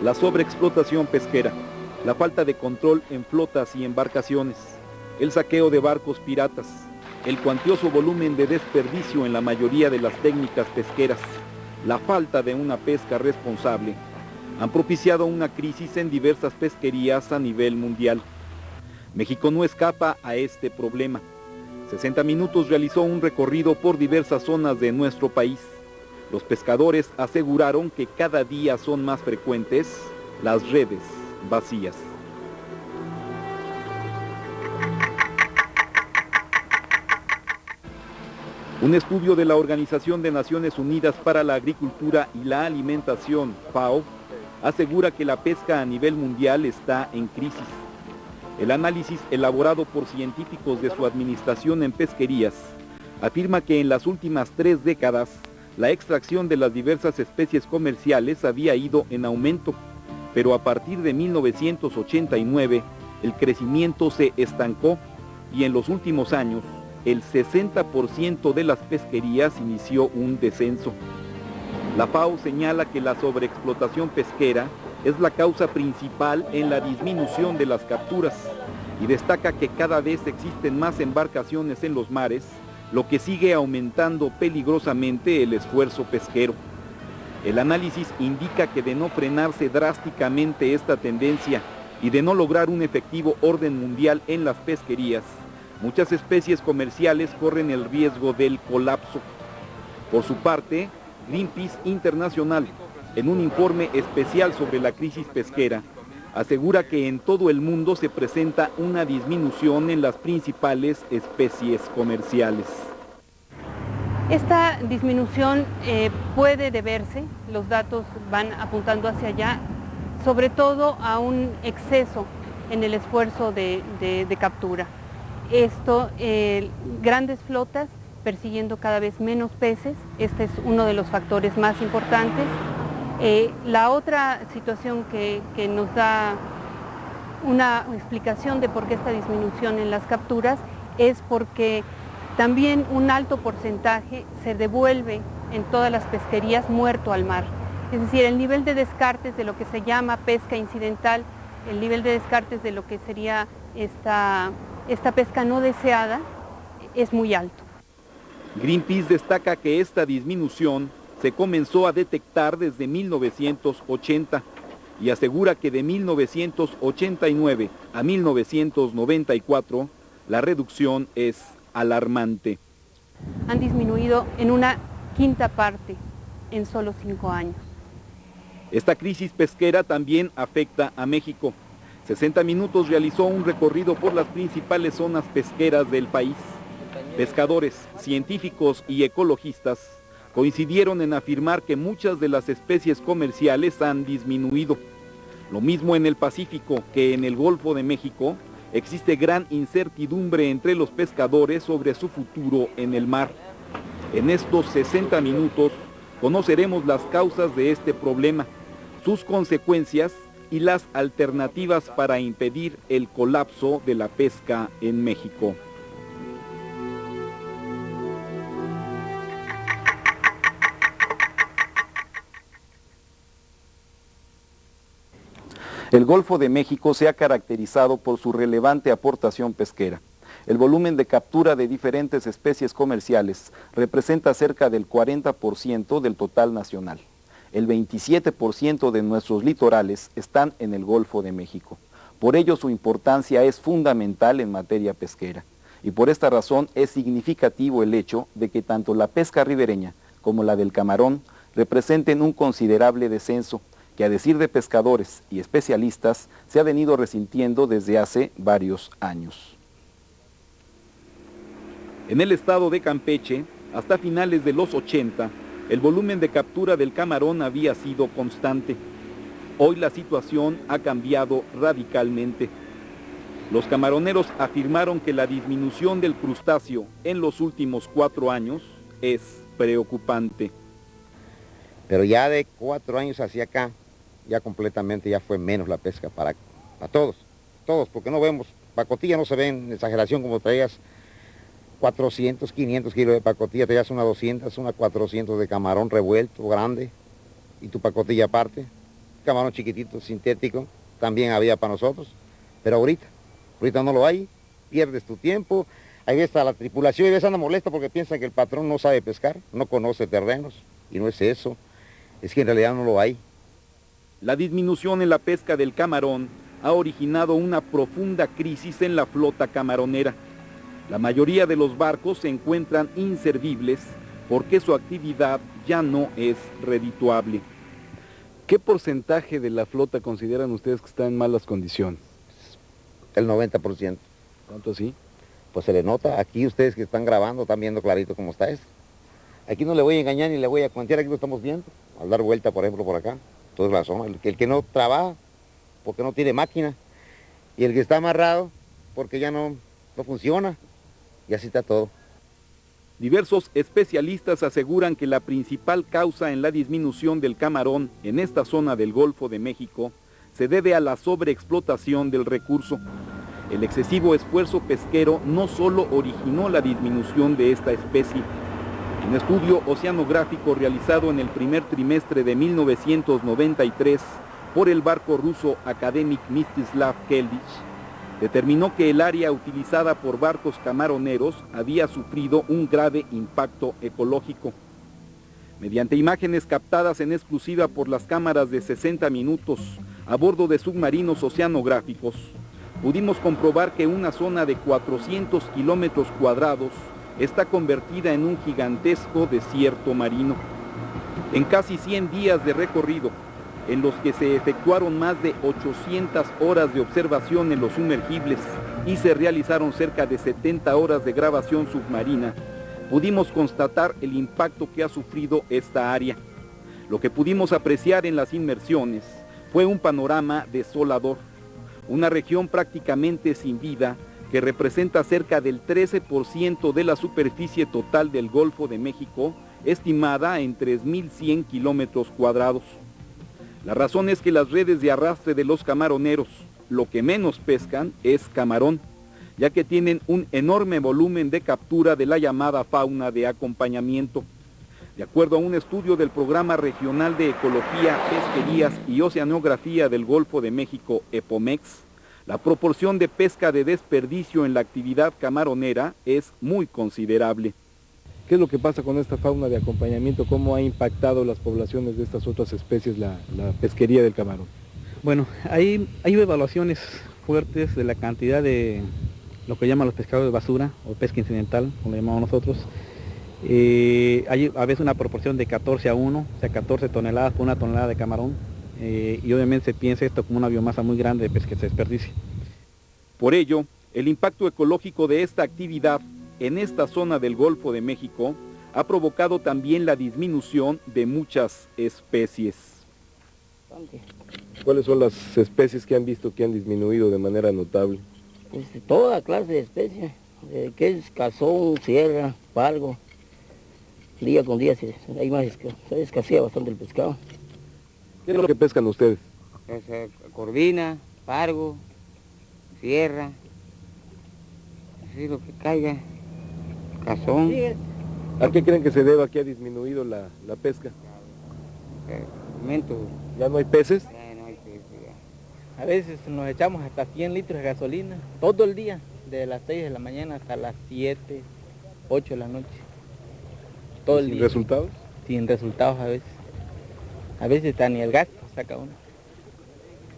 la sobreexplotación pesquera, la falta de control en flotas y embarcaciones, el saqueo de barcos piratas, el cuantioso volumen de desperdicio en la mayoría de las técnicas pesqueras, la falta de una pesca responsable, han propiciado una crisis en diversas pesquerías a nivel mundial. México no escapa a este problema. 60 Minutos realizó un recorrido por diversas zonas de nuestro país. Los pescadores aseguraron que cada día son más frecuentes las redes vacías. Un estudio de la Organización de Naciones Unidas para la Agricultura y la Alimentación, FAO, asegura que la pesca a nivel mundial está en crisis. El análisis elaborado por científicos de su administración en pesquerías afirma que en las últimas 3 décadas la extracción de las diversas especies comerciales había ido en aumento, pero a partir de 1989 el crecimiento se estancó y en los últimos años el 60% de las pesquerías inició un descenso. La FAO señala que la sobreexplotación pesquera es la causa principal en la disminución de las capturas y destaca que cada vez existen más embarcaciones en los mares, lo que sigue aumentando peligrosamente el esfuerzo pesquero. El análisis indica que de no frenarse drásticamente esta tendencia y de no lograr un efectivo orden mundial en las pesquerías, muchas especies comerciales corren el riesgo del colapso. Por su parte, Greenpeace Internacional, en un informe especial sobre la crisis pesquera, asegura que en todo el mundo se presenta una disminución en las principales especies comerciales. Esta disminución puede deberse, los datos van apuntando hacia allá, sobre todo a un exceso en el esfuerzo de captura. Esto, grandes flotas persiguiendo cada vez menos peces, este es uno de los factores más importantes. La otra situación que nos da una explicación de por qué esta disminución en las capturas es porque también un alto porcentaje se devuelve en todas las pesquerías muerto al mar. Es decir, el nivel de descartes de lo que se llama pesca incidental, el nivel de descartes de lo que sería esta pesca no deseada es muy alto. Greenpeace destaca que esta disminución se comenzó a detectar desde 1980 y asegura que de 1989 a 1994 la reducción es alarmante. Han disminuido en una quinta parte en solo 5 años. Esta crisis pesquera también afecta a México. 60 Minutos realizó un recorrido por las principales zonas pesqueras del país. Pescadores, científicos y ecologistas coincidieron en afirmar que muchas de las especies comerciales han disminuido. Lo mismo en el Pacífico que en el Golfo de México, existe gran incertidumbre entre los pescadores sobre su futuro en el mar. En estos 60 minutos conoceremos las causas de este problema, sus consecuencias y las alternativas para impedir el colapso de la pesca en México. El Golfo de México se ha caracterizado por su relevante aportación pesquera. El volumen de captura de diferentes especies comerciales representa cerca del 40% del total nacional. El 27% de nuestros litorales están en el Golfo de México. Por ello su importancia es fundamental en materia pesquera. Y por esta razón es significativo el hecho de que tanto la pesca ribereña como la del camarón representen un considerable descenso, que a decir de pescadores y especialistas se ha venido resintiendo desde hace varios años. En el estado de Campeche, hasta finales de los 80, el volumen de captura del camarón había sido constante. Hoy la situación ha cambiado radicalmente. Los camaroneros afirmaron que la disminución del crustáceo en los últimos 4 años es preocupante. Pero ya de 4 años hacia acá, ya completamente ya fue menos la pesca para todos, porque no vemos, pacotilla no se ve en exageración como traías 400, 500 kilos de pacotilla, traías una 200, una 400 de camarón revuelto, grande, y tu pacotilla aparte. camarón chiquitito, sintético, también había para nosotros, pero ahorita no lo hay, pierdes tu tiempo. Ahí ves a la tripulación y ves anda molesta porque piensa que el patrón no sabe pescar, no conoce terrenos, y no es eso, es que en realidad no lo hay. La disminución en la pesca del camarón ha originado una profunda crisis en la flota camaronera. La mayoría de los barcos se encuentran inservibles porque su actividad ya no es redituable. ¿Qué porcentaje de la flota consideran ustedes que está en malas condiciones? El 90%. ¿Tanto así? Pues se le nota, aquí ustedes que están grabando están viendo clarito cómo está esto. Aquí no le voy a engañar ni le voy a cuantear, aquí lo estamos viendo. Al dar vuelta, por ejemplo, por acá, toda la zona. El que no trabaja, porque no tiene máquina. Y el que está amarrado, porque ya no funciona. Y así está todo. Diversos especialistas aseguran que la principal causa en la disminución del camarón en esta zona del Golfo de México se debe a la sobreexplotación del recurso. El excesivo esfuerzo pesquero no solo originó la disminución de esta especie. Un estudio oceanográfico realizado en el primer trimestre de 1993 por el barco ruso Akademik Mstislav Keldich determinó que el área utilizada por barcos camaroneros había sufrido un grave impacto ecológico. Mediante imágenes captadas en exclusiva por las cámaras de 60 minutos a bordo de submarinos oceanográficos, pudimos comprobar que una zona de 400 kilómetros cuadrados está convertida en un gigantesco desierto marino. En casi 100 días de recorrido, en los que se efectuaron más de 800 horas de observación en los sumergibles y se realizaron cerca de 70 horas de grabación submarina, pudimos constatar el impacto que ha sufrido esta área. Lo que pudimos apreciar en las inmersiones fue un panorama desolador, una región prácticamente sin vida que representa cerca del 13% de la superficie total del Golfo de México, estimada en 3.100 kilómetros cuadrados. La razón es que las redes de arrastre de los camaroneros, lo que menos pescan es camarón, ya que tienen un enorme volumen de captura de la llamada fauna de acompañamiento. De acuerdo a un estudio del Programa Regional de Ecología, Pesquerías y Oceanografía del Golfo de México, EPOMEX, la proporción de pesca de desperdicio en la actividad camaronera es muy considerable. ¿Qué es lo que pasa con esta fauna de acompañamiento? ¿Cómo ha impactado las poblaciones de estas otras especies la pesquería del camarón? Bueno, hay evaluaciones fuertes de la cantidad de lo que llaman los pescados de basura o pesca incidental, como le llamamos nosotros. Hay a veces una proporción de 14 a 1, o sea 14 toneladas por 1 tonelada de camarón. Y obviamente se piensa esto como una biomasa muy grande de pesca que se desperdicia. Por ello, el impacto ecológico de esta actividad en esta zona del Golfo de México ha provocado también la disminución de muchas especies. ¿Cuáles son las especies que han visto que han disminuido de manera notable? Pues toda clase de especies, que es cazón, sierra, pargo. Día con día se escasea bastante el pescado. ¿Qué es lo que pescan ustedes? Corvina, pargo, sierra, así lo que caiga, cazón. ¿A qué creen que se deba que ha disminuido la pesca? ¿Ya no hay peces? Ya no hay peces, ya. A veces nos echamos hasta 100 litros de gasolina, todo el día, de las 6 de la mañana hasta las 7, 8 de la noche. Todo el día. ¿Sin resultados? Sin resultados a veces. A veces está ni el gas saca uno.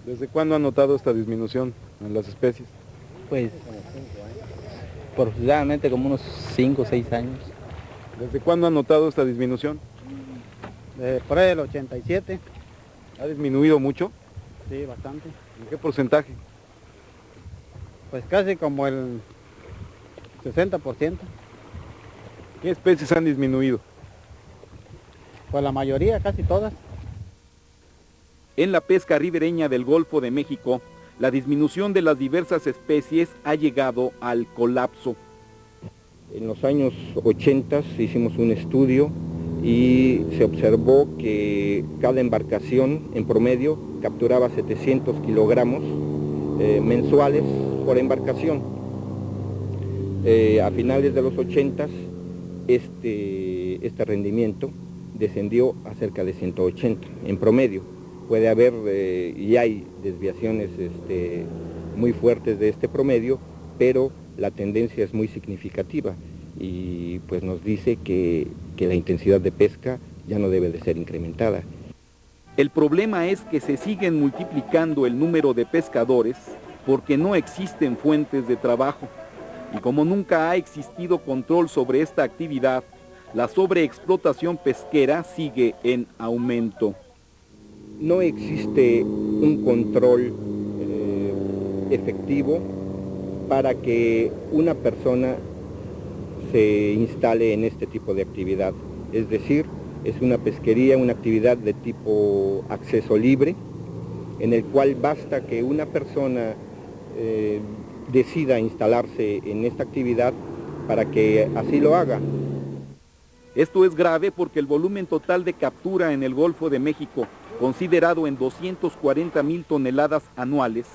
¿Desde cuándo han notado esta disminución en las especies? Pues, aproximadamente como unos 5 o 6 años. ¿Desde cuándo han notado esta disminución? Por ahí del 87. ¿Ha disminuido mucho? Sí, bastante. ¿En qué porcentaje? Pues casi como el 60%. ¿Qué especies han disminuido? Pues la mayoría, casi todas. En la pesca ribereña del Golfo de México, la disminución de las diversas especies ha llegado al colapso. En los años 80 hicimos un estudio y se observó que cada embarcación en promedio capturaba 700 kilogramos mensuales por embarcación. A finales de los 80 este rendimiento descendió a cerca de 180 en promedio. puede haber y hay desviaciones muy fuertes de este promedio, pero la tendencia es muy significativa y pues nos dice que la intensidad de pesca ya no debe de ser incrementada. El problema es que se siguen multiplicando el número de pescadores porque no existen fuentes de trabajo. Y como nunca ha existido control sobre esta actividad, la sobreexplotación pesquera sigue en aumento. No existe un control efectivo para que una persona se instale en este tipo de actividad. Es decir, es una pesquería, una actividad de tipo acceso libre, en el cual basta que una persona decida instalarse en esta actividad para que así lo haga. Esto es grave porque el volumen total de captura en el Golfo de México, considerado en 240,000 toneladas anuales,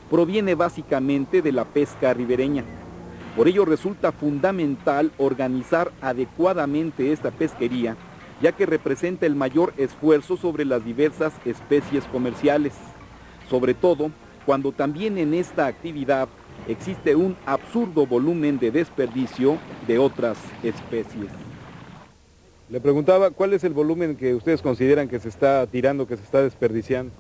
proviene básicamente de la pesca ribereña. Por ello resulta fundamental organizar adecuadamente esta pesquería, ya que representa el mayor esfuerzo sobre las diversas especies comerciales, sobre todo cuando también en esta actividad existe un absurdo volumen de desperdicio de otras especies. Le preguntaba, ¿cuál es el volumen que ustedes consideran que se está tirando, que se está desperdiciando?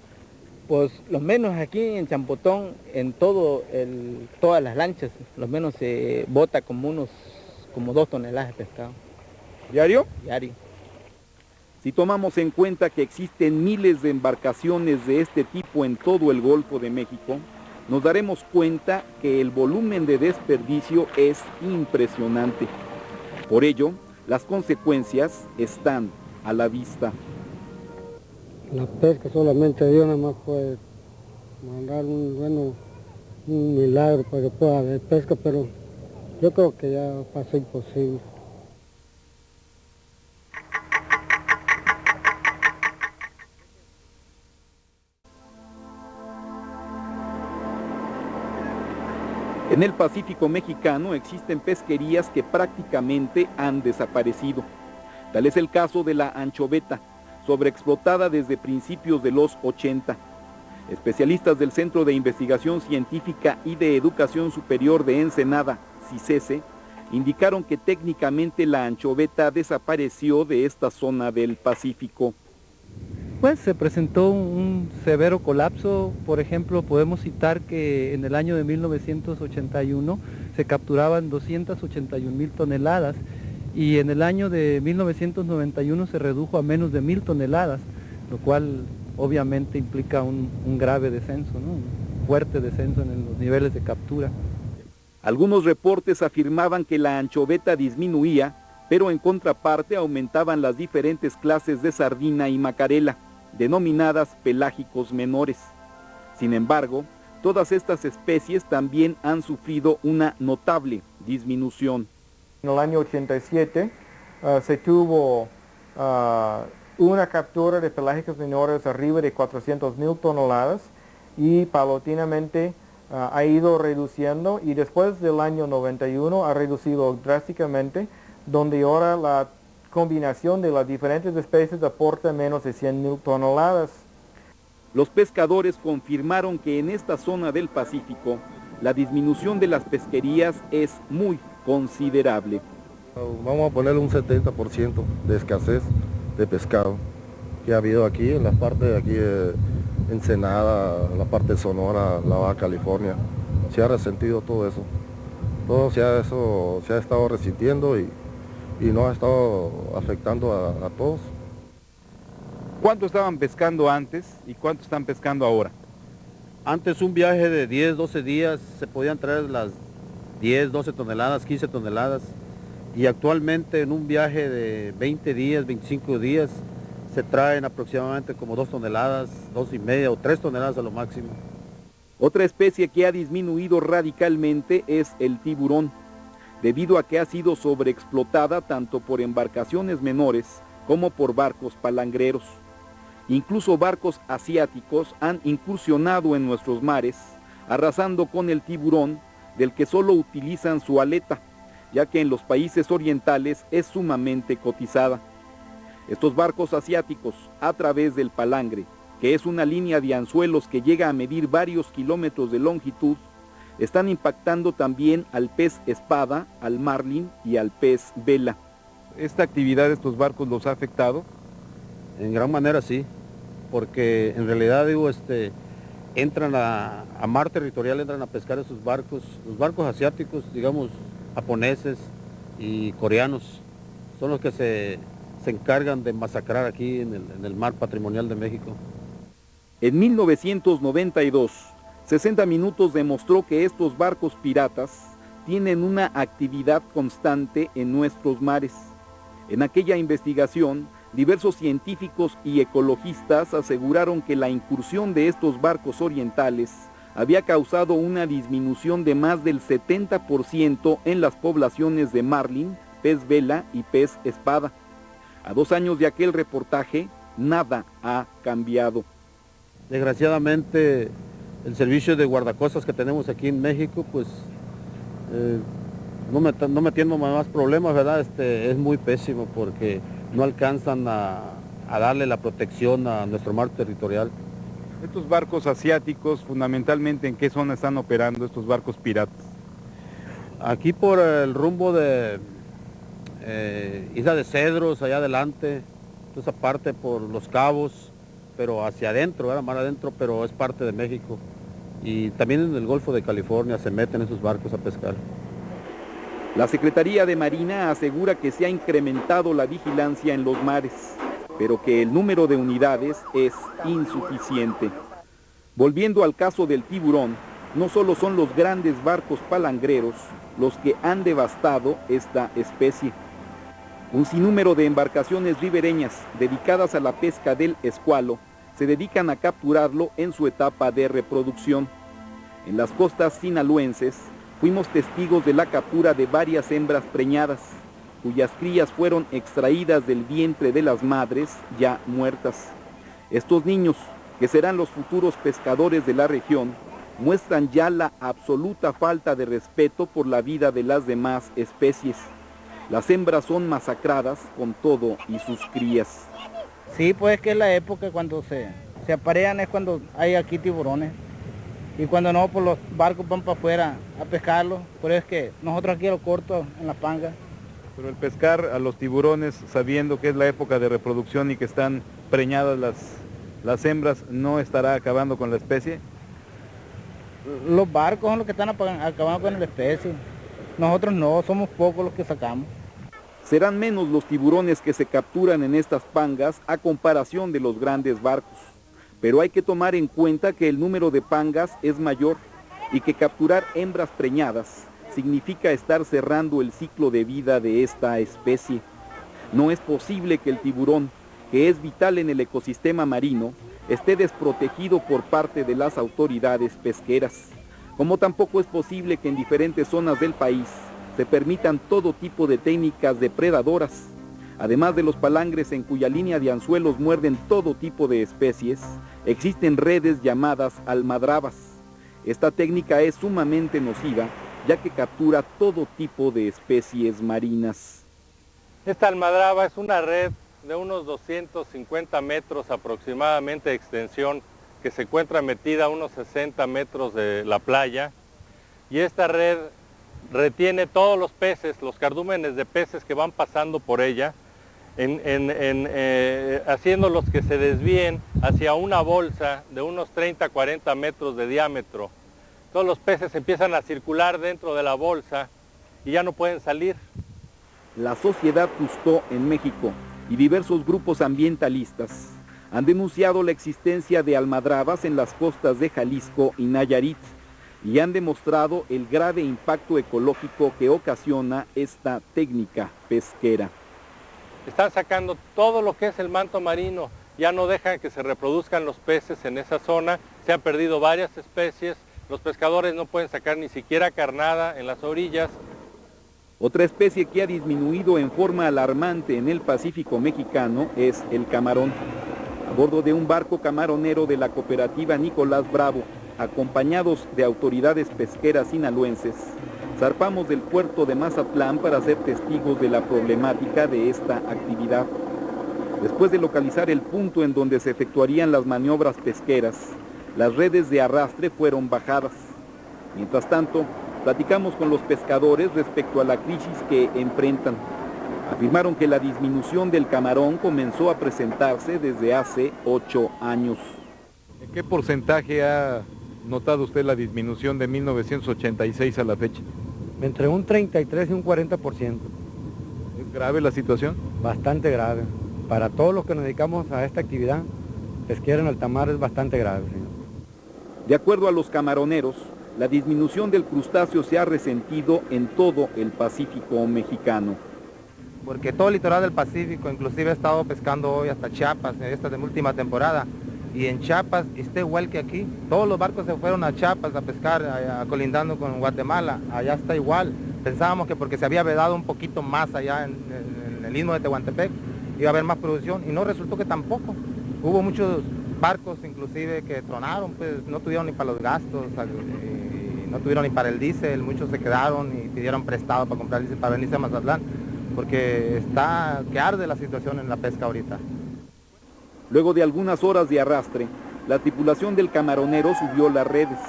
Pues lo menos aquí en Champotón, en todas las lanchas, lo menos se bota como 2 toneladas de pescado. ¿Diario? Diario. Si tomamos en cuenta que existen miles de embarcaciones de este tipo en todo el Golfo de México, nos daremos cuenta que el volumen de desperdicio es impresionante. Por ello, las consecuencias están a la vista. La pesca solamente Dios nada más puede mandar un milagro para que pueda haber pesca, pero yo creo que ya pasó imposible. En el Pacífico mexicano existen pesquerías que prácticamente han desaparecido. Tal es el caso de la anchoveta, sobreexplotada desde principios de los 80. Especialistas del Centro de Investigación Científica y de Educación Superior de Ensenada, CICESE, indicaron que técnicamente la anchoveta desapareció de esta zona del Pacífico. Pues se presentó un severo colapso. Por ejemplo, podemos citar que en el año de 1981 se capturaban 281,000 toneladas y en el año de 1991 se redujo a menos de 1,000 toneladas, lo cual obviamente implica un grave descenso, ¿no? Un fuerte descenso en los niveles de captura. Algunos reportes afirmaban que la anchoveta disminuía, pero en contraparte aumentaban las diferentes clases de sardina y macarela, denominadas pelágicos menores. Sin embargo, todas estas especies también han sufrido una notable disminución. En el año 87 se tuvo una captura de pelágicos menores arriba de 400,000 toneladas y paulatinamente ha ido reduciendo y después del año 91 ha reducido drásticamente, donde ahora la combinación de las diferentes especies aporta menos de 100,000 toneladas. Los pescadores confirmaron que en esta zona del Pacífico la disminución de las pesquerías es muy considerable. Vamos a ponerle un 70% de escasez de pescado que ha habido aquí en la parte de aquí de Ensenada, la parte de Sonora, La Baja California. Se ha resentido todo eso. Todo se ha estado resintiendo y nos ha estado afectando a todos. ¿Cuánto estaban pescando antes y cuánto están pescando ahora? Antes un viaje de 10, 12 días se podían traer las 10, 12 toneladas, 15 toneladas. Y actualmente en un viaje de 20 días, 25 días, se traen aproximadamente como 2 toneladas, 2,5 o 3 toneladas a lo máximo. Otra especie que ha disminuido radicalmente es el tiburón, debido a que ha sido sobreexplotada tanto por embarcaciones menores como por barcos palangreros. Incluso barcos asiáticos han incursionado en nuestros mares, arrasando con el tiburón, del que solo utilizan su aleta, ya que en los países orientales es sumamente cotizada. Estos barcos asiáticos, a través del palangre que es una línea de anzuelos que llega a medir varios kilómetros de longitud, están impactando también al pez espada, al marlin y al pez vela. ¿Esta actividad de estos barcos los ha afectado? En gran manera sí, porque en realidad digo, entran a mar territorial, entran a pescar esos barcos, los barcos asiáticos, digamos, japoneses y coreanos, son los que se encargan de masacrar aquí en el mar patrimonial de México. En 1992, 60 Minutos demostró que estos barcos piratas tienen una actividad constante en nuestros mares. En aquella investigación, diversos científicos y ecologistas aseguraron que la incursión de estos barcos orientales había causado una disminución de más del 70% en las poblaciones de marlin, pez vela y pez espada. A 2 años de aquel reportaje, nada ha cambiado. Desgraciadamente, el servicio de guardacostas que tenemos aquí en México, pues no metiendo más problemas, ¿verdad? Es muy pésimo porque no alcanzan a darle la protección a nuestro mar territorial. Estos barcos asiáticos, fundamentalmente, ¿en qué zona están operando estos barcos piratas? Aquí por el rumbo de Isla de Cedros, allá adelante, esa parte por Los Cabos, pero hacia adentro, era mar adentro, pero es parte de México. Y también en el Golfo de California se meten esos barcos a pescar. La Secretaría de Marina asegura que se ha incrementado la vigilancia en los mares, pero que el número de unidades es insuficiente. Volviendo al caso del tiburón, no solo son los grandes barcos palangreros los que han devastado esta especie. Un sinnúmero de embarcaciones ribereñas dedicadas a la pesca del escualo se dedican a capturarlo en su etapa de reproducción. En las costas sinaloenses fuimos testigos de la captura de varias hembras preñadas, cuyas crías fueron extraídas del vientre de las madres ya muertas. Estos niños, que serán los futuros pescadores de la región, muestran ya la absoluta falta de respeto por la vida de las demás especies. Las hembras son masacradas con todo y sus crías. Sí, pues que es la época cuando se aparean, es cuando hay aquí tiburones. Y cuando no, pues los barcos van para afuera a pescarlos. Por eso es que nosotros aquí lo corto en la panga. Pero el pescar a los tiburones, sabiendo que es la época de reproducción y que están preñadas las hembras, ¿no estará acabando con la especie? Los barcos son los que están acabando con la especie. Nosotros no, somos pocos los que sacamos. Serán menos los tiburones que se capturan en estas pangas a comparación de los grandes barcos. Pero hay que tomar en cuenta que el número de pangas es mayor y que capturar hembras preñadas significa estar cerrando el ciclo de vida de esta especie. No es posible que el tiburón, que es vital en el ecosistema marino, esté desprotegido por parte de las autoridades pesqueras, como tampoco es posible que en diferentes zonas del país se permitan todo tipo de técnicas depredadoras. Además de los palangres en cuya línea de anzuelos muerden todo tipo de especies, existen redes llamadas almadrabas. Esta técnica es sumamente nociva, ya que captura todo tipo de especies marinas. Esta almadraba es una red de unos 250 metros aproximadamente de extensión, que se encuentra metida a unos 60 metros de la playa, y esta red retiene todos los peces, los cardúmenes de peces que van pasando por ella, haciéndolos que se desvíen hacia una bolsa de unos 30-40 metros de diámetro. Todos los peces empiezan a circular dentro de la bolsa y ya no pueden salir. La Sociedad Cousteau en México y diversos grupos ambientalistas han denunciado la existencia de almadrabas en las costas de Jalisco y Nayarit y han demostrado el grave impacto ecológico que ocasiona esta técnica pesquera. Están sacando todo lo que es el manto marino, ya no dejan que se reproduzcan los peces en esa zona, se han perdido varias especies, los pescadores no pueden sacar ni siquiera carnada en las orillas. Otra especie que ha disminuido en forma alarmante en el Pacífico mexicano es el camarón. A bordo de un barco camaronero de la cooperativa Nicolás Bravo, acompañados de autoridades pesqueras sinaloenses, zarpamos del puerto de Mazatlán para ser testigos de la problemática de esta actividad. Después de localizar el punto en donde se efectuarían las maniobras pesqueras, las redes de arrastre fueron bajadas. Mientras tanto, platicamos con los pescadores respecto a la crisis que enfrentan. Afirmaron que la disminución del camarón comenzó a presentarse desde hace 8 años. ¿En qué porcentaje ha notado usted la disminución de 1986 a la fecha? Entre un 33 y un 40%. ¿Es grave la situación? Bastante grave. Para todos los que nos dedicamos a esta actividad pesquera en alta mar es bastante grave, señor. De acuerdo a los camaroneros, la disminución del crustáceo se ha resentido en todo el Pacífico mexicano. Porque todo el litoral del Pacífico, inclusive he estado pescando hoy hasta Chiapas, en esta de última temporada, y en Chiapas está igual que aquí. Todos los barcos se fueron a Chiapas a pescar, colindando con Guatemala, allá está igual. Pensábamos que porque se había vedado un poquito más allá en el istmo de Tehuantepec, iba a haber más producción, y no, resultó que tampoco. Hubo muchos barcos inclusive que tronaron, pues no tuvieron ni para los gastos, y no tuvieron ni para el diésel, muchos se quedaron y pidieron prestado para comprar diésel para venirse a Mazatlán, porque está que arde la situación en la pesca ahorita. Luego de algunas horas de arrastre, la tripulación del camaronero subió las redes.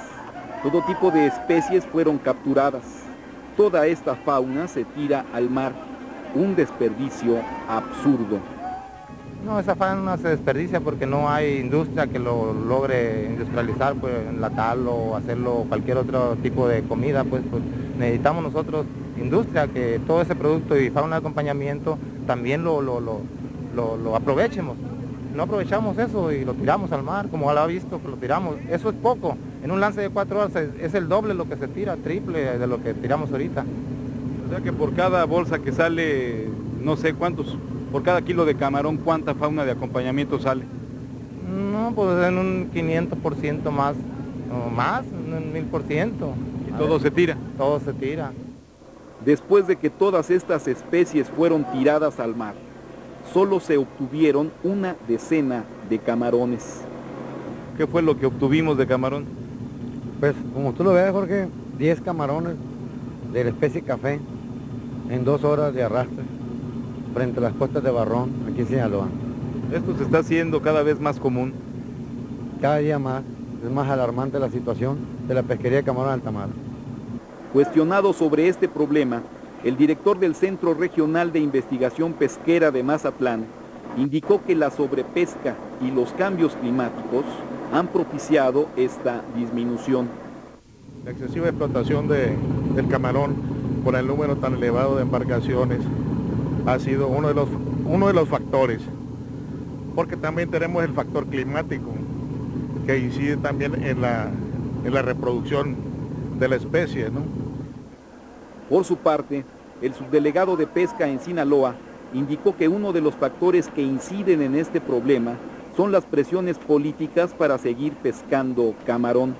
Todo tipo de especies fueron capturadas. Toda esta fauna se tira al mar. Un desperdicio absurdo. No, esa fauna se desperdicia porque no hay industria que lo logre industrializar, pues enlatarlo o hacerlo cualquier otro tipo de comida, pues necesitamos nosotros industria, que todo ese producto y fauna de acompañamiento también lo aprovechemos. No aprovechamos eso y lo tiramos al mar, como lo ha visto, que lo tiramos. Eso es poco. En un lance de 4 horas es el doble lo que se tira, triple de lo que tiramos ahorita. O sea que por cada bolsa que sale, no sé cuántos, por cada kilo de camarón, ¿cuánta fauna de acompañamiento sale? No, pues en un 500% más, o más, un 1000%. ¿Y todo se tira? Todo se tira. Después de que todas estas especies fueron tiradas al mar, solo se obtuvieron una decena de camarones. ¿Qué fue lo que obtuvimos de camarón? Pues como tú lo ves, Jorge, 10 camarones de la especie café en 2 horas de arrastre frente a las costas de Barrón, aquí en Sinaloa. Esto se está haciendo cada vez más común. Cada día más, es más alarmante la situación de la pesquería de camarón en alta mar. Cuestionado sobre este problema, el director del Centro Regional de Investigación Pesquera de Mazatlán indicó que la sobrepesca y los cambios climáticos han propiciado esta disminución. La excesiva explotación del camarón por el número tan elevado de embarcaciones ha sido uno de los factores, porque también tenemos el factor climático que incide también en la reproducción de la especie, ¿no? Por su parte, el subdelegado de Pesca en Sinaloa indicó que uno de los factores que inciden en este problema son las presiones políticas para seguir pescando camarón.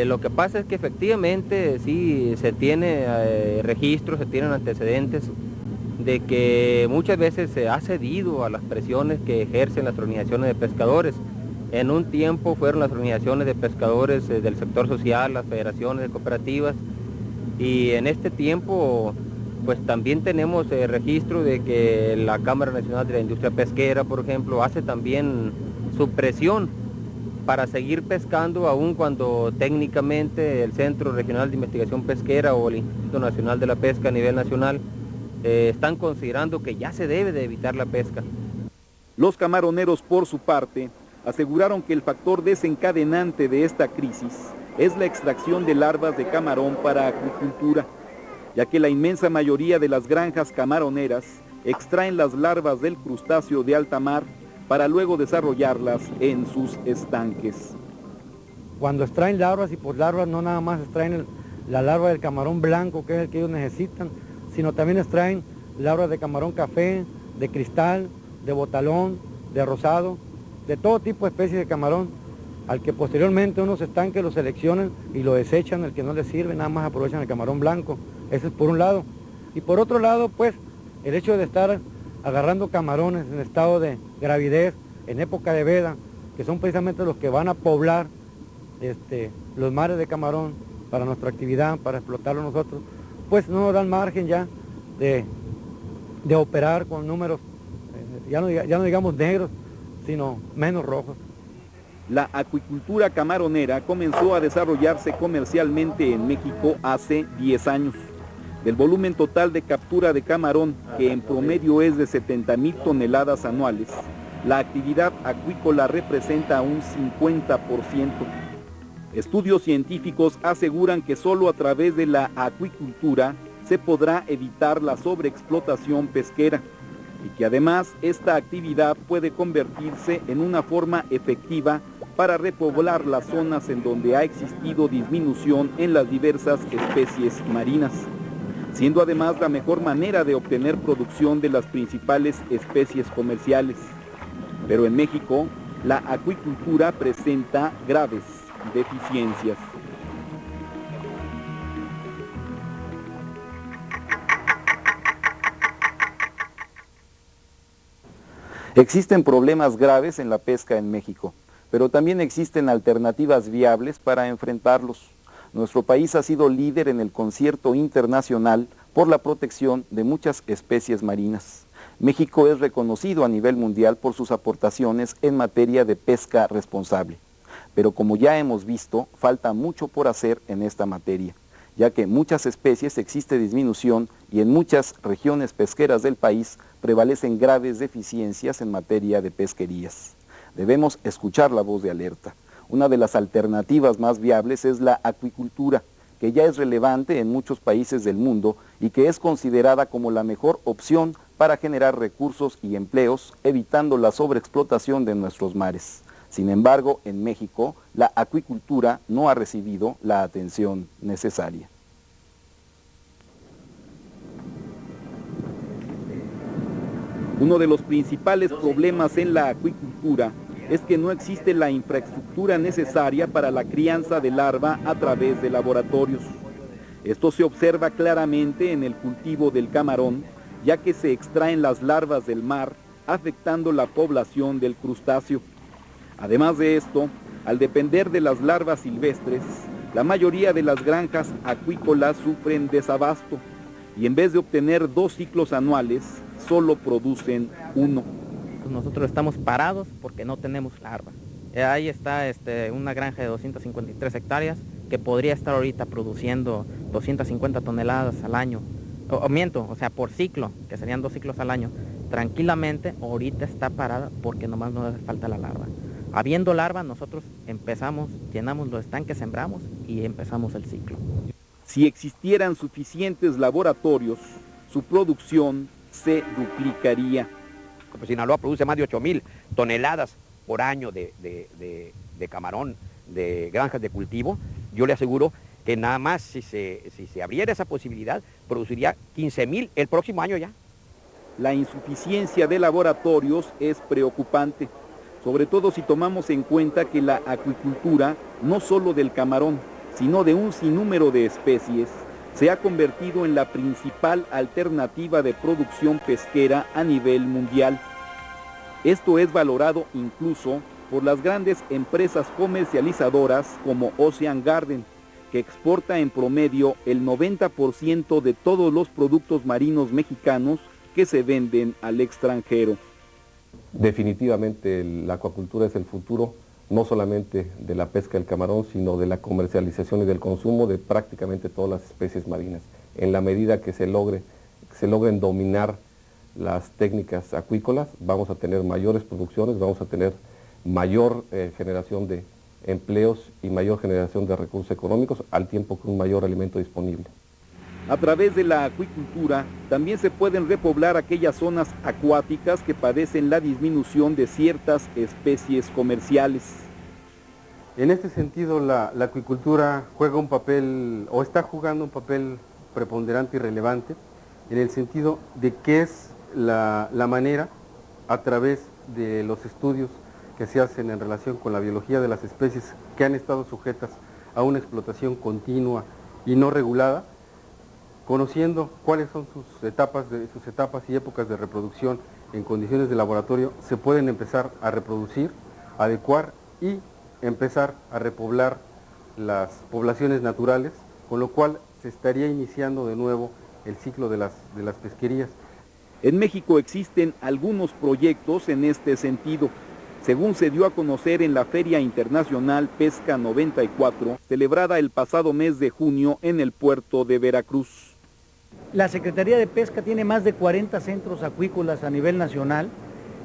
Lo que pasa es que efectivamente sí se tiene registros, se tienen antecedentes de que muchas veces se ha cedido a las presiones que ejercen las organizaciones de pescadores. En un tiempo fueron las organizaciones de pescadores del sector social, las federaciones de cooperativas, y en este tiempo pues también tenemos registro de que la Cámara Nacional de la Industria Pesquera, por ejemplo, hace también su presión para seguir pescando, aun cuando técnicamente el Centro Regional de Investigación Pesquera o el Instituto Nacional de la Pesca a nivel nacional están considerando que ya se debe de evitar la pesca. Los camaroneros, por su parte, aseguraron que el factor desencadenante de esta crisis es la extracción de larvas de camarón para acuicultura, ya que la inmensa mayoría de las granjas camaroneras extraen las larvas del crustáceo de alta mar para luego desarrollarlas en sus estanques. Cuando extraen larvas, y por larvas no nada más extraen la larva del camarón blanco, que es el que ellos necesitan, sino también extraen larvas de camarón café, de cristal, de botalón, de rosado, de todo tipo de especies de camarón, al que posteriormente unos estanques lo seleccionan y lo desechan, el que no les sirve, nada más aprovechan el camarón blanco. Eso es por un lado. Y por otro lado, pues, el hecho de estar agarrando camarones en estado de gravidez, en época de veda, que son precisamente los que van a poblar los mares de camarón para nuestra actividad, para explotarlo nosotros, pues no nos dan margen ya de operar con números ya no digamos negros, sino menos rojos. La acuicultura camaronera comenzó a desarrollarse comercialmente en México hace 10 años. Del volumen total de captura de camarón, que en promedio es de 70,000 toneladas anuales, la actividad acuícola representa un 50%. Estudios científicos aseguran que solo a través de la acuicultura se podrá evitar la sobreexplotación pesquera y que además esta actividad puede convertirse en una forma efectiva para repoblar las zonas en donde ha existido disminución en las diversas especies marinas, siendo además la mejor manera de obtener producción de las principales especies comerciales. Pero en México, la acuicultura presenta graves deficiencias. Existen problemas graves en la pesca en México, pero también existen alternativas viables para enfrentarlos. Nuestro país ha sido líder en el concierto internacional por la protección de muchas especies marinas. México es reconocido a nivel mundial por sus aportaciones en materia de pesca responsable. Pero como ya hemos visto, falta mucho por hacer en esta materia, ya que en muchas especies existe disminución y en muchas regiones pesqueras del país prevalecen graves deficiencias en materia de pesquerías. Debemos escuchar la voz de alerta. Una de las alternativas más viables es la acuicultura, que ya es relevante en muchos países del mundo y que es considerada como la mejor opción para generar recursos y empleos, evitando la sobreexplotación de nuestros mares. Sin embargo, en México, la acuicultura no ha recibido la atención necesaria. Uno de los principales problemas en la acuicultura es que no existe la infraestructura necesaria para la crianza de larva a través de laboratorios. Esto se observa claramente en el cultivo del camarón, ya que se extraen las larvas del mar, afectando la población del crustáceo. Además de esto, al depender de las larvas silvestres, la mayoría de las granjas acuícolas sufren desabasto y en vez de obtener 2 ciclos anuales, solo producen 1. Nosotros estamos parados porque no tenemos larva. Ahí está una granja de 253 hectáreas que podría estar ahorita produciendo 250 toneladas al año. O sea, por ciclo, que serían 2 ciclos al año. Tranquilamente, ahorita está parada porque nomás nos hace falta la larva. Habiendo larva, nosotros empezamos, llenamos los estanques, sembramos y empezamos el ciclo. Si existieran suficientes laboratorios, su producción se duplicaría. Sinaloa produce más de 8,000 toneladas por año de camarón, de granjas de cultivo. Yo le aseguro que nada más si se abriera esa posibilidad, produciría 15,000 el próximo año ya. La insuficiencia de laboratorios es preocupante, sobre todo si tomamos en cuenta que la acuicultura, no solo del camarón, sino de un sinnúmero de especies, se ha convertido en la principal alternativa de producción pesquera a nivel mundial. Esto es valorado incluso por las grandes empresas comercializadoras como Ocean Garden, que exporta en promedio el 90% de todos los productos marinos mexicanos que se venden al extranjero. Definitivamente la acuacultura es el futuro, no solamente de la pesca del camarón, sino de la comercialización y del consumo de prácticamente todas las especies marinas. En la medida que se logren dominar las técnicas acuícolas, vamos a tener mayores producciones, vamos a tener mayor generación de empleos y mayor generación de recursos económicos, al tiempo que un mayor alimento disponible. A través de la acuicultura también se pueden repoblar aquellas zonas acuáticas que padecen la disminución de ciertas especies comerciales. En este sentido, la acuicultura juega un papel, o está jugando un papel preponderante y relevante, en el sentido de que es la manera, a través de los estudios que se hacen en relación con la biología de las especies que han estado sujetas a una explotación continua y no regulada, conociendo cuáles son sus etapas y épocas de reproducción en condiciones de laboratorio, se pueden empezar a reproducir, adecuar y empezar a repoblar las poblaciones naturales, con lo cual se estaría iniciando de nuevo el ciclo de las pesquerías. En México existen algunos proyectos en este sentido, según se dio a conocer en la Feria Internacional Pesca 94, celebrada el pasado mes de junio en el puerto de Veracruz. La Secretaría de Pesca tiene más de 40 centros acuícolas a nivel nacional,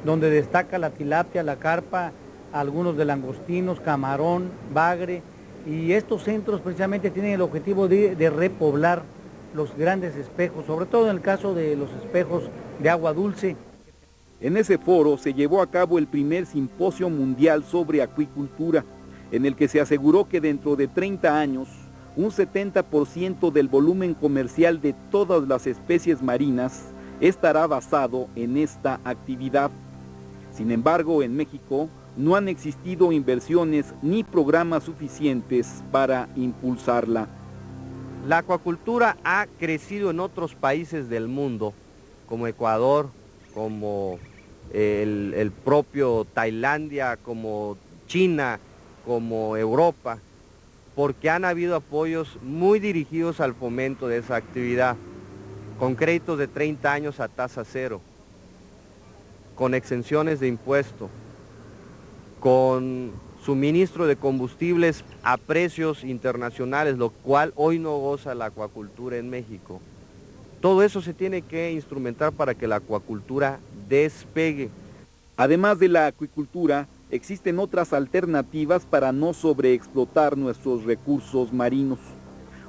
donde destaca la tilapia, la carpa, algunos de langostinos, camarón, bagre, y estos centros precisamente tienen el objetivo de repoblar los grandes espejos, sobre todo en el caso de los espejos de agua dulce. En ese foro se llevó a cabo el primer simposio mundial sobre acuicultura, en el que se aseguró que dentro de 30 años, un 70% del volumen comercial de todas las especies marinas estará basado en esta actividad. Sin embargo, en México no han existido inversiones ni programas suficientes para impulsarla. La acuacultura ha crecido en otros países del mundo, como Ecuador, como el propio Tailandia, como China, como Europa, porque han habido apoyos muy dirigidos al fomento de esa actividad, con créditos de 30 años a tasa cero, con exenciones de impuesto, con suministro de combustibles a precios internacionales, lo cual hoy no goza la acuacultura en México. Todo eso se tiene que instrumentar para que la acuacultura despegue. Además de la acuicultura, existen otras alternativas para no sobreexplotar nuestros recursos marinos.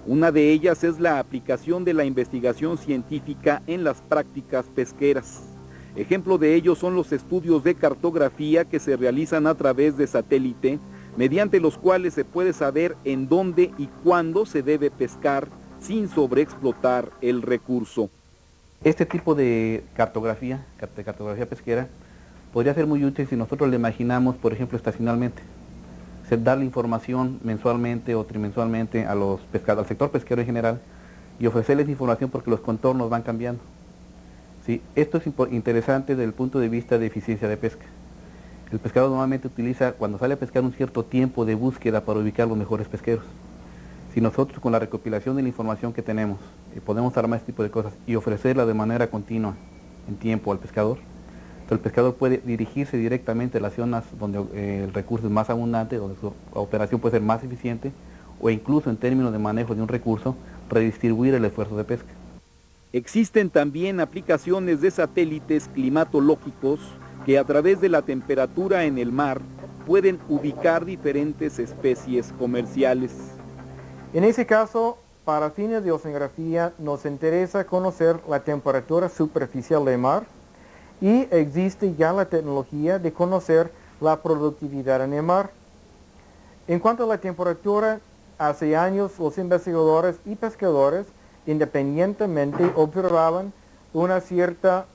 Una de ellas es la aplicación de la investigación científica en las prácticas pesqueras. Ejemplo de ello son los estudios de cartografía que se realizan a través de satélite, mediante los cuales se puede saber en dónde y cuándo se debe pescar sin sobreexplotar el recurso. Este tipo de cartografía pesquera, podría ser muy útil si nosotros le imaginamos, por ejemplo, estacionalmente. Darle información mensualmente o trimensualmente a los pescadores, al sector pesquero en general, y ofrecerles información porque los contornos van cambiando. ¿Sí? Esto es interesante desde el punto de vista de eficiencia de pesca. El pescador normalmente utiliza, cuando sale a pescar, un cierto tiempo de búsqueda para ubicar los mejores pesqueros. Si nosotros con la recopilación de la información que tenemos podemos armar este tipo de cosas y ofrecerla de manera continua en tiempo al pescador, entonces el pescador puede dirigirse directamente a las zonas donde el recurso es más abundante, donde su operación puede ser más eficiente, o incluso en términos de manejo de un recurso, redistribuir el esfuerzo de pesca. Existen también aplicaciones de satélites climatológicos que a través de la temperatura en el mar pueden ubicar diferentes especies comerciales. En ese caso, para fines de oceanografía, nos interesa conocer la temperatura superficial del mar y existe ya la tecnología de conocer la productividad en el mar. En cuanto a la temperatura, hace años los investigadores y pescadores independientemente observaban una cierta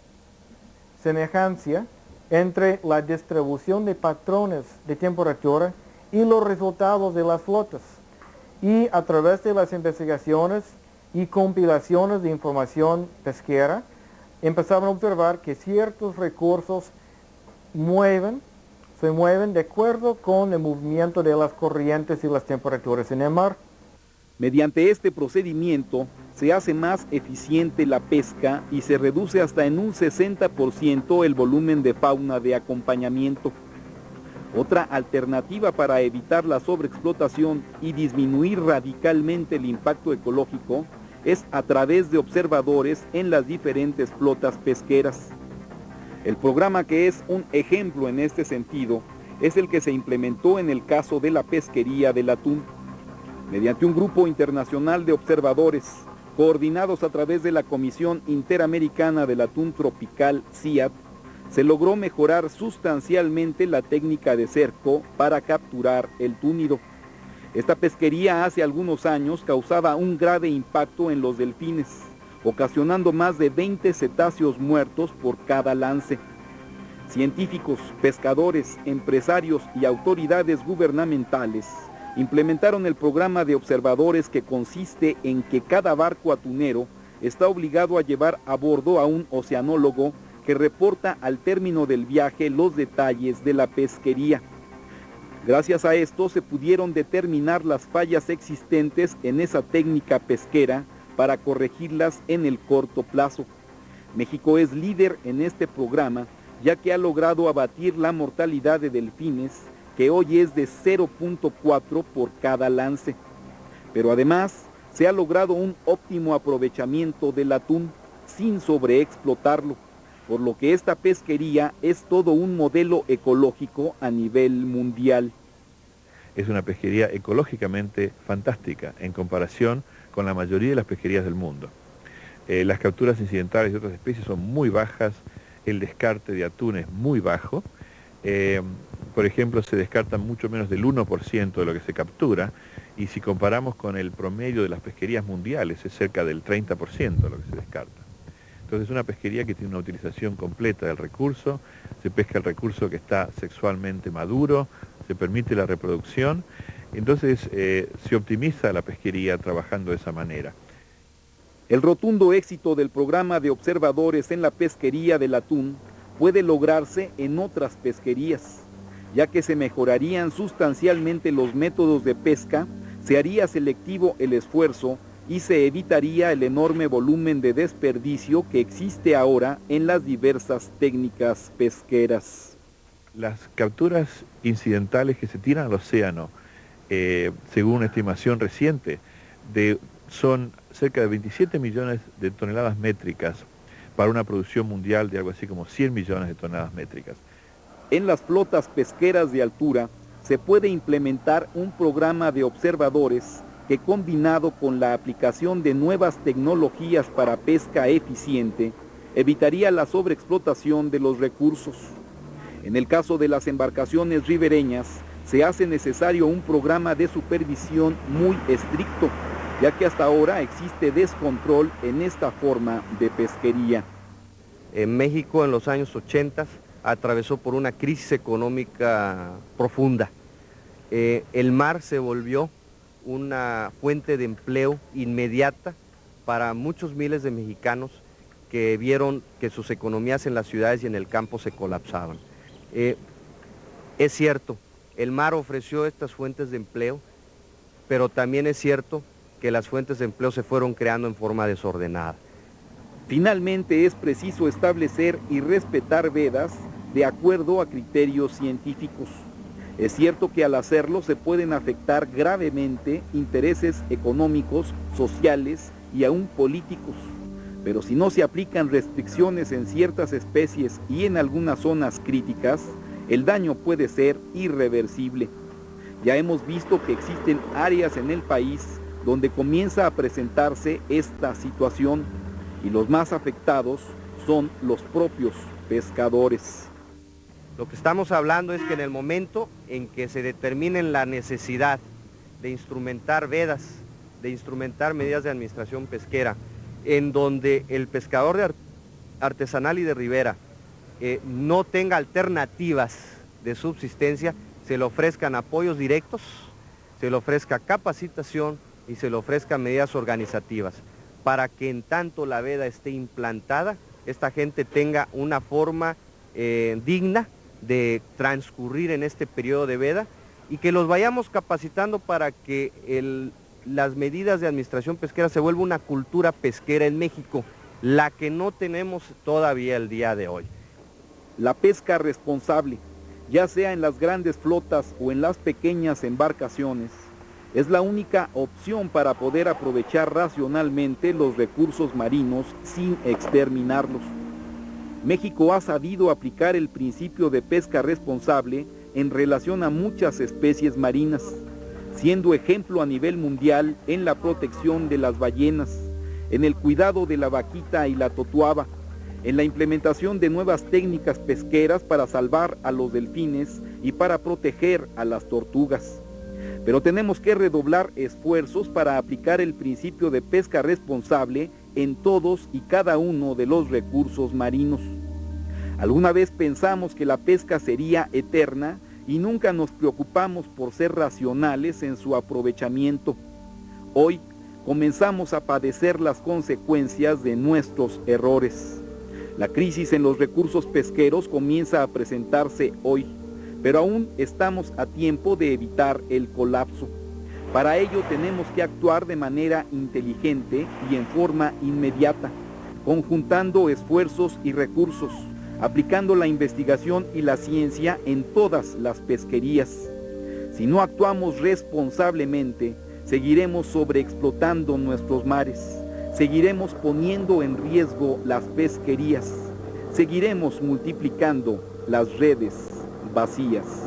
semejanza entre la distribución de patrones de temperatura y los resultados de las flotas. Y a través de las investigaciones y compilaciones de información pesquera, empezaron a observar que ciertos recursos se mueven de acuerdo con el movimiento de las corrientes y las temperaturas en el mar. Mediante este procedimiento se hace más eficiente la pesca y se reduce hasta en un 60% el volumen de fauna de acompañamiento. Otra alternativa para evitar la sobreexplotación y disminuir radicalmente el impacto ecológico es a través de observadores en las diferentes flotas pesqueras. El programa que es un ejemplo en este sentido es el que se implementó en el caso de la pesquería del atún. Mediante un grupo internacional de observadores, coordinados a través de la Comisión Interamericana del Atún Tropical, CIAT, se logró mejorar sustancialmente la técnica de cerco para capturar el túnido. Esta pesquería hace algunos años causaba un grave impacto en los delfines, ocasionando más de 20 cetáceos muertos por cada lance. Científicos, pescadores, empresarios y autoridades gubernamentales implementaron el programa de observadores, que consiste en que cada barco atunero está obligado a llevar a bordo a un oceanólogo que reporta al término del viaje los detalles de la pesquería. Gracias a esto se pudieron determinar las fallas existentes en esa técnica pesquera para corregirlas en el corto plazo. México es líder en este programa, ya que ha logrado abatir la mortalidad de delfines, que hoy es de 0.4 por cada lance. Pero además, se ha logrado un óptimo aprovechamiento del atún, sin sobreexplotarlo, por lo que esta pesquería es todo un modelo ecológico a nivel mundial. Es una pesquería ecológicamente fantástica en comparación con la mayoría de las pesquerías del mundo. Las capturas incidentales de otras especies son muy bajas, el descarte de atún es muy bajo. Por ejemplo, se descarta mucho menos del 1% de lo que se captura, y si comparamos con el promedio de las pesquerías mundiales, es cerca del 30% de lo que se descarta. Entonces es una pesquería que tiene una utilización completa del recurso, se pesca el recurso que está sexualmente maduro, se permite la reproducción, entonces se optimiza la pesquería trabajando de esa manera. El rotundo éxito del programa de observadores en la pesquería del atún puede lograrse en otras pesquerías, ya que se mejorarían sustancialmente los métodos de pesca, se haría selectivo el esfuerzo y se evitaría el enorme volumen de desperdicio que existe ahora en las diversas técnicas pesqueras. Las capturas incidentales que se tiran al océano, según una estimación reciente, son cerca de 27 millones de toneladas métricas para una producción mundial de algo así como 100 millones de toneladas métricas. En las flotas pesqueras de altura se puede implementar un programa de observadores que, combinado con la aplicación de nuevas tecnologías para pesca eficiente, evitaría la sobreexplotación de los recursos. En el caso de las embarcaciones ribereñas, se hace necesario un programa de supervisión muy estricto, ya que hasta ahora existe descontrol en esta forma de pesquería. En México, en los años 80, atravesó por una crisis económica profunda. El mar se volvió una fuente de empleo inmediata para muchos miles de mexicanos que vieron que sus economías en las ciudades y en el campo se colapsaban. Es cierto, el mar ofreció estas fuentes de empleo, pero también es cierto que las fuentes de empleo se fueron creando en forma desordenada. Finalmente es preciso establecer y respetar vedas de acuerdo a criterios científicos. Es cierto que al hacerlo se pueden afectar gravemente intereses económicos, sociales y aún políticos, pero si no se aplican restricciones en ciertas especies y en algunas zonas críticas, el daño puede ser irreversible. Ya hemos visto que existen áreas en el país donde comienza a presentarse esta situación, y los más afectados son los propios pescadores. Lo que estamos hablando es que en el momento en que se determine la necesidad de instrumentar vedas, de instrumentar medidas de administración pesquera, en donde el pescador artesanal y de ribera no tenga alternativas de subsistencia, se le ofrezcan apoyos directos, se le ofrezca capacitación y se le ofrezcan medidas organizativas, para que en tanto la veda esté implantada, esta gente tenga una forma digna de transcurrir en este periodo de veda, y que los vayamos capacitando para que las medidas de administración pesquera se vuelva una cultura pesquera en México, la que no tenemos todavía el día de hoy. La pesca responsable, ya sea en las grandes flotas o en las pequeñas embarcaciones, es la única opción para poder aprovechar racionalmente los recursos marinos sin exterminarlos. México ha sabido aplicar el principio de pesca responsable en relación a muchas especies marinas, siendo ejemplo a nivel mundial en la protección de las ballenas, en el cuidado de la vaquita y la totuaba, en la implementación de nuevas técnicas pesqueras para salvar a los delfines y para proteger a las tortugas. Pero tenemos que redoblar esfuerzos para aplicar el principio de pesca responsable en todos y cada uno de los recursos marinos. Alguna vez pensamos que la pesca sería eterna y nunca nos preocupamos por ser racionales en su aprovechamiento. Hoy comenzamos a padecer las consecuencias de nuestros errores. La crisis en los recursos pesqueros comienza a presentarse hoy, pero aún estamos a tiempo de evitar el colapso. Para ello tenemos que actuar de manera inteligente y en forma inmediata, conjuntando esfuerzos y recursos, aplicando la investigación y la ciencia en todas las pesquerías. Si no actuamos responsablemente, seguiremos sobreexplotando nuestros mares, seguiremos poniendo en riesgo las pesquerías, seguiremos multiplicando las redes vacías.